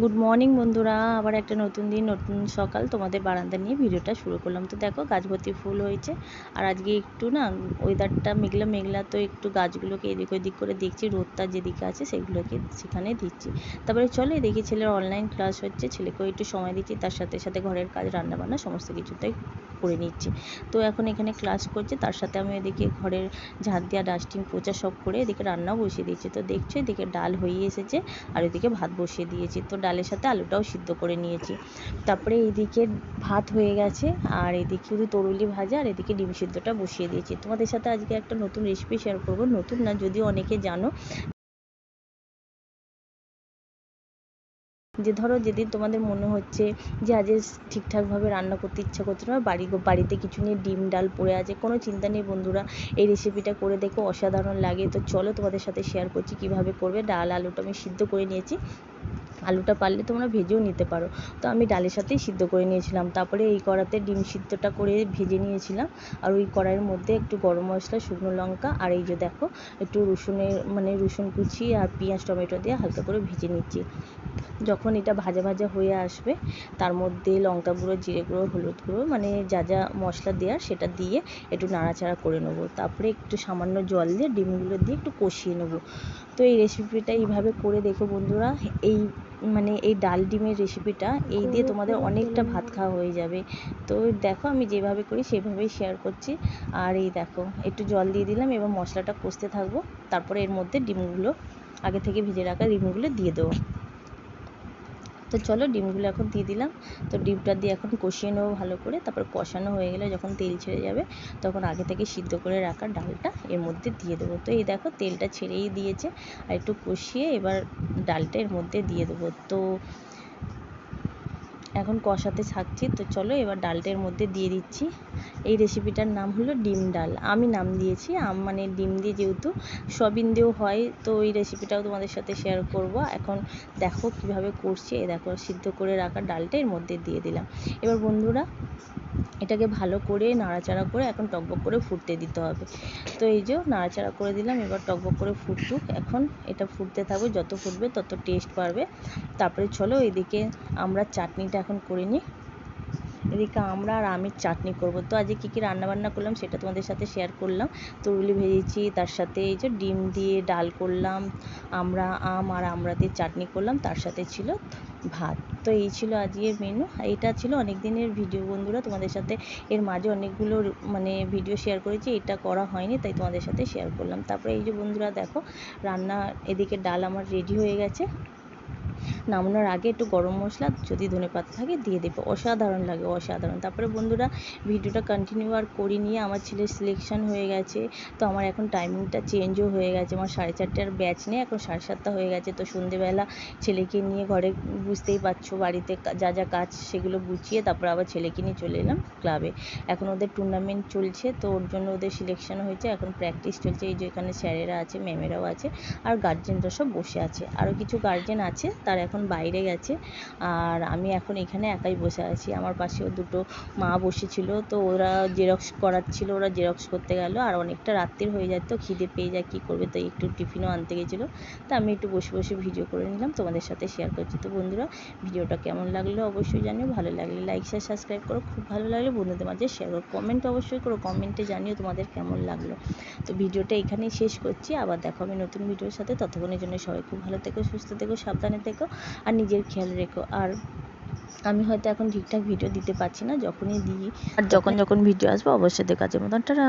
Good morning বন্ধুরা, আবার একটা নতুন দিন নতুন সকাল তোমাদের বারান্দা নিয়ে ভিডিওটা শুরু করলাম। তো দেখো গাছ ভর্তি ফুল হয়েছে, আর আজকে একটু না ওয়েদারটা মেঘলা মেঘলা, তো একটু গাছগুলোকে এদিক ওদিক করে দেখছি, রোদটা যেদিকে আছে সেগুলোকে সেখানে দিচ্ছি। তারপরে চলো এদিকে ছেলের অনলাইন ক্লাস হচ্ছে, ছেলেকেও একটু সময় দিচ্ছি, তার সাথে সাথে ঘরের কাজ রান্নাবান্না সমস্ত কিছুটাই করে নিচ্ছি। তো এখন এখানে ক্লাস করছে, তার সাথে আমি এদিকে ঘরের ঝাঁট দেওয়া ডাস্টিং পোচা সব করে এদিকে রান্নাও বসিয়ে দিয়েছি। তো দেখছো এদিকে ডাল হয়ে এসেছে, আর এদিকে ভাত বসিয়ে দিয়েছি। তো ডালের সাথে আলুটাও সিদ্ধ করে নিয়েছি। তারপরে এইদিকে ভাত হয়ে গেছে, আর এদিকে শুধু তরুলি ভাজা, আর এদিকে ডিম সিদ্ধটা বসিয়ে দিয়েছি। তোমাদের সাথে আজকে একটা নতুন রেসিপি শেয়ার করব, নতুন না যদিও অনেকে জানো, যে ধরো যেদিন তোমাদের মনে হচ্ছে যে আজ ঠিকঠাকভাবে রান্না করতে ইচ্ছা করছে না, বাড়িতে কিছু নিয়ে ডিম ডাল পড়ে আছে, কোনো চিন্তা নেই বন্ধুরা, এই রেসিপিটা করে দেখো, অসাধারণ লাগে। তো চলো তোমাদের সাথে শেয়ার করছি কিভাবে করবে। ডাল আলুটা আমি সিদ্ধ করে নিয়েছি, আলুটা পারলে তোমরা ভেজেও নিতে পারো। তো আমি ডালের সাথেই সিদ্ধ করে নিয়েছিলাম। তারপরে এই কড়াতে ডিম সিদ্ধটা করে ভেজে নিয়েছিলাম, আর ওই কড়াইয়ের মধ্যে একটু গরম মশলা, শুকনো লঙ্কা, আর এই যে দেখো একটু রসুন কুচি আর পেঁয়াজ টমেটো দিয়ে হালকা করে ভেজে নিচ্ছি। যখন এটা ভাজা ভাজা হয়ে আসবে, তার মধ্যে লঙ্কা গুঁড়ো, জিরে গুঁড়ো, হলুদ গুঁড়ো, মানে যা যা মশলা দেওয়ার সেটা দিয়ে একটু নাড়াচাড়া করে নেবো। তারপরে একটু সামান্য জল দিয়ে ডিমগুলো দিয়ে একটু কষিয়ে নেবো। তো এই রেসিপিটা এইভাবে করে দেখো বন্ধুরা, এই এই ডাল ডিমের রেসিপিটা এই দিয়ে তোমাদের অনেকটা ভাত খাওয়া হয়ে যাবে। তো দেখো আমি যেভাবে করি সেভাবেই শেয়ার করছি। আর এই দেখো একটু জল দিয়ে দিলাম, এবার মশলাটা কষতে থাকবো। তারপরে এর মধ্যে ডিমগুলো, আগে থেকে ভেজে রাখা ডিমগুলো দিয়ে দেবো। তো চলো ডিমগুলো এখন দিয়ে দিলাম। তো ডিমটা দিয়ে এখন কষিয়ে নেবো ভালো করে। তারপর কষানো হয়ে গেলে যখন তেল ছেড়ে যাবে, তখন আগে থেকে সিদ্ধ করে রাখা ডালটা এর মধ্যে দিয়ে দেবো। তো এই দেখো তেলটা ছেড়েই দিয়েছে, আর একটু কষিয়ে এবার ডালটা এর মধ্যে দিয়ে দেবো। তো এখন কষাতে থাকছি। তো চলো এবার ডালটা এর মধ্যে দিয়ে দিচ্ছি। এই রেসিপিটার নাম হলো ডিম ডাল, আমি নাম দিয়েছি ডিম দিয়ে যেহেতু সয়াবিন দিয়েও হয়, তো এই রেসিপিটাও তোমাদের সাথে শেয়ার করব। এখন দেখো কিভাবে করছি, এই দেখো সিদ্ধ করে রাখা ডালটা এর মধ্যে দিয়ে দিলাম। এবার বন্ধুরা এটাকে ভালো করে নাড়াচাড়া করে এখন টকবক করে ফুটতে দিতে হবে। তো এই যে নাড়াচাড়া করে দিলাম, এবার টকবক করে ফুটুক। এখন এটা ফুটতে থাকবে, যত ফুটবে তত টেস্ট বাড়বে। তারপরে চলো এদিকে আমরা চাটনিটা এখন করে নিই। এদিকে আমরা আর আমের চাটনি করব। তো আজকে কী কী রান্নাবান্না করলাম সেটা তোমাদের সাথে শেয়ার করলাম। তরুলি ভেজেছি, তার সাথে এই যে ডিম দিয়ে ডাল করলাম, আম আর আমড়া দিয়ে চাটনি করলাম, তার সাথে ছিল ভাত। তো এই ছিল আজকের মেনু। এটা ছিল অনেক দিনের ভিডিও বন্ধুরা, তোমাদের সাথে এর মাঝে অনেকগুলো ভিডিও শেয়ার করেছি, এটা করা হয়নি তাই তোমাদের সাথে শেয়ার করলাম। তারপরে এই যে বন্ধুরা দেখো রান্না, এদিকে ডাল আমার রেডি হয়ে গেছে। নামানোর আগে একটু গরম মশলা যদি ধনেপাতা থাকে দিয়ে দেবো, অসাধারণ লাগে, অসাধারণ। তারপরে বন্ধুরা ভিডিওটা কন্টিনিউ আর করি নিয়ে আমার ছেলের সিলেকশন হয়ে গেছে। তো আমার এখন টাইমিংটা চেঞ্জও হয়ে গেছে, আমার 4:30টার ব্যাচ নেই, এখন 7:30 হয়ে গেছে। তো সন্ধেবেলা ছেলেকে নিয়ে ঘরে, বুঝতেই পারছো বাড়িতে যা যা কাজ সেগুলো গুছিয়ে তারপর আবার ছেলেকে নিয়ে চলে এলাম ক্লাবে। এখন ওদের টুর্নামেন্ট চলছে, তো ওর জন্য ওদের সিলেকশন হয়েছে, এখন প্র্যাকটিস চলছে। এই যে এখানে স্যারেরা আছে, ম্যামেরাও আছে, আর গার্জেনরা সব বসে আছে। আরও কিছু গার্জেন আছে, তারা এখন বাইরে গেছে, আর আমি এখন এখানে একাই বসে আছি। আমার পাশেও দুটো মা বসেছিল, তো ওরা জেরক্স করাচ্ছিল, ওরা জেরক্স করতে গেল, আর অনেকটা রাত্রির হয়ে যায়, তো খিদে পেয়ে যায়, কী করবে, তো একটু টিফিনও আনতে গেছিলো। তো আমি একটু বসে বসে ভিডিও করে নিলাম, তোমাদের সাথে শেয়ার করছি। তো বন্ধুরা ভিডিওটা কেমন লাগলো অবশ্যই জানিও, ভালো লাগলে লাইক শেয়ার সাবস্ক্রাইব করো, খুব ভালো লাগলে বন্ধুদের মাঝে শেয়ার করো, কমেন্ট অবশ্যই করো, কমেন্টে জানিও তোমাদের কেমন লাগলো। তো ভিডিওটা এখানেই শেষ করছি, আবার দেখা হবে নতুন ভিডিওর সাথে। ততক্ষণের জন্য সবাই খুব ভালো থেকো, সুস্থ থেকো, সাবধানে থেকো, আর নিজের খেয়াল রেখো। আর আমি হয়তো এখন ঠিকঠাক ভিডিও দিতে পারছি না, যখনই দিই আর যখন ভিডিও আসবে অবশ্যই দেখা যাবে। টাটা।